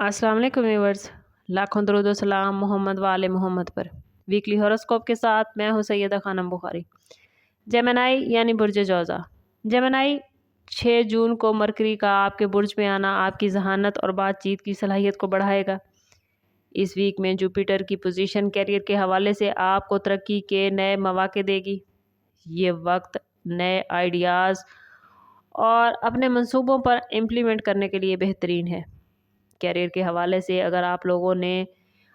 अस्सलाम वालेकुम व्यूअर्स, लाखों दरूद व सलाम मोहम्मद वाले मोहम्मद पर। वीकली हॉरोस्कोप के साथ मैं हूँ सैयदा खानम बुखारी। जेमिनी यानी बुर्ज जौज़ा। जेमिनी 6 जून को मरकरी का आपके बुर्ज में आना आपकी जहानत और बातचीत की सलाहियत को बढ़ाएगा। इस वीक में जुपिटर की पोजीशन कैरियर के हवाले से आपको तरक्की के नए मौके देगी। ये वक्त नए आइडियाज़ और अपने मंसूबों पर इम्प्लीमेंट करने के लिए बेहतरीन है। कैरियर के हवाले से अगर आप लोगों ने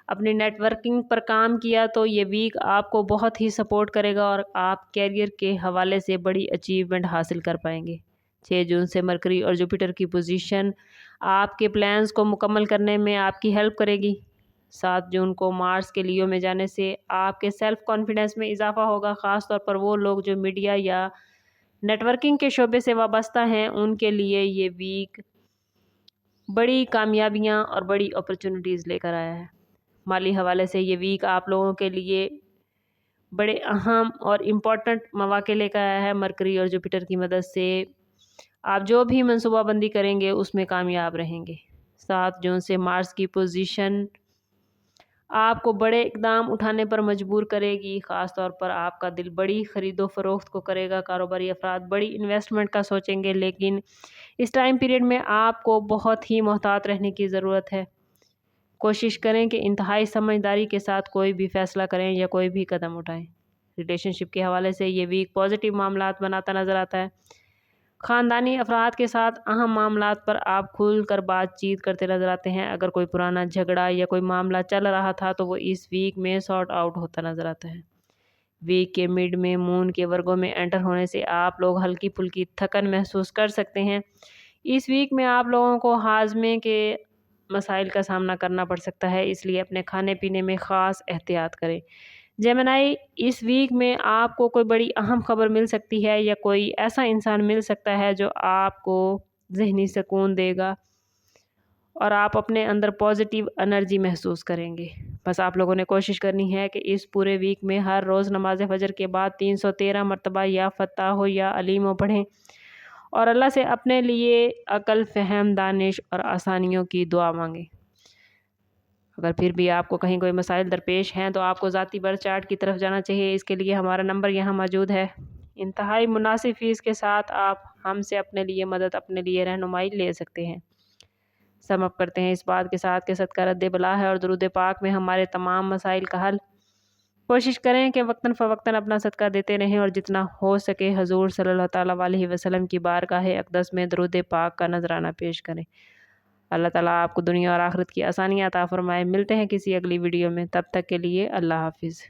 अपनी नेटवर्किंग पर काम किया तो ये वीक आपको बहुत ही सपोर्ट करेगा और आप कैरियर के हवाले से बड़ी अचीवमेंट हासिल कर पाएंगे। 6 जून से मरकरी और जुपिटर की पोजीशन आपके प्लान्स को मुकम्मल करने में आपकी हेल्प करेगी। 7 जून को मार्स के लियो में जाने से आपके सेल्फ कॉन्फिडेंस में इजाफा होगा। ख़ास तौर पर वो लोग जो मीडिया या नेटवर्किंग के शोबे से वाबस्ता हैं उनके लिए ये वीक बड़ी कामयाबियां और बड़ी अपॉर्चुनिटीज़ लेकर आया है। माली हवाले से ये वीक आप लोगों के लिए बड़े अहम और इम्पॉर्टेंट मौके लेकर आया है। मरकरी और जुपिटर की मदद से आप जो भी मनसूबाबंदी करेंगे उसमें कामयाब रहेंगे। 7 जून से मार्स की पोजीशन आपको बड़े इकदाम उठाने पर मजबूर करेगी। ख़ास तौर पर आपका दिल बड़ी ख़रीदो फरोख्त को करेगा। कारोबारी अफराद बड़ी इन्वेस्टमेंट का सोचेंगे, लेकिन इस टाइम पीरियड में आपको बहुत ही मोहतात रहने की ज़रूरत है। कोशिश करें कि इंतहाई समझदारी के साथ कोई भी फ़ैसला करें या कोई भी कदम उठाएं। रिलेशनशिप के हवाले से ये वीक पॉजिटिव मामलात बनाता नज़र आता है। ख़ानदानी अफराद के साथ अहम मामलात पर आप खुल कर बातचीत करते नज़र आते हैं। अगर कोई पुराना झगड़ा या कोई मामला चल रहा था तो वो इस वीक में सॉर्ट आउट होता नज़र आता है। वीक के मिड में मून के वर्गों में एंटर होने से आप लोग हल्की फुल्की थकन महसूस कर सकते हैं। इस वीक में आप लोगों को हाजमे के मसाइल का सामना करना पड़ सकता है, इसलिए अपने खाने पीने में ख़ास एहतियात करें। जेमिनी, इस वीक में आपको कोई बड़ी अहम खबर मिल सकती है या कोई ऐसा इंसान मिल सकता है जो आपको ज़हनी सुकून देगा और आप अपने अंदर पॉजिटिव एनर्जी महसूस करेंगे। बस आप लोगों ने कोशिश करनी है कि इस पूरे वीक में हर रोज़ नमाज फजर के बाद 313 मरतबा या फ़त्ताह या अलीम पढ़ें और अल्लाह से अपने लिए अक़ल, फ़हम, दानिश और आसानियों की दुआ मांगें। अगर फिर भी आपको कहीं कोई मसाइल दरपेश हैं तो आपको ज़ाती बर्थ चार्ट की तरफ जाना चाहिए। इसके लिए हमारा नंबर यहाँ मौजूद है। इंतहाई मुनासिब फ़ीस के साथ आप हमसे अपने लिए मदद, अपने लिए रहनुमाई ले सकते हैं। सम अप करते हैं इस बात के साथ कि सदका रद्द बला है और दुरूद पाक में हमारे तमाम मसाइल का हल। कोशिश करें कि वक्तन फ़वक्तन अपना सदका देते रहें और जितना हो सके हजूर सल्लल्लाहु ताला अलैहि वसल्लम की बारगाह अक़दस में दुरूद पाक का नजराना पेश करें। अल्लाह ताला आपको दुनिया और आखिरत की आसानियाँ अता फरमाए। मिलते हैं किसी अगली वीडियो में, तब तक के लिए अल्लाह हाफिज़।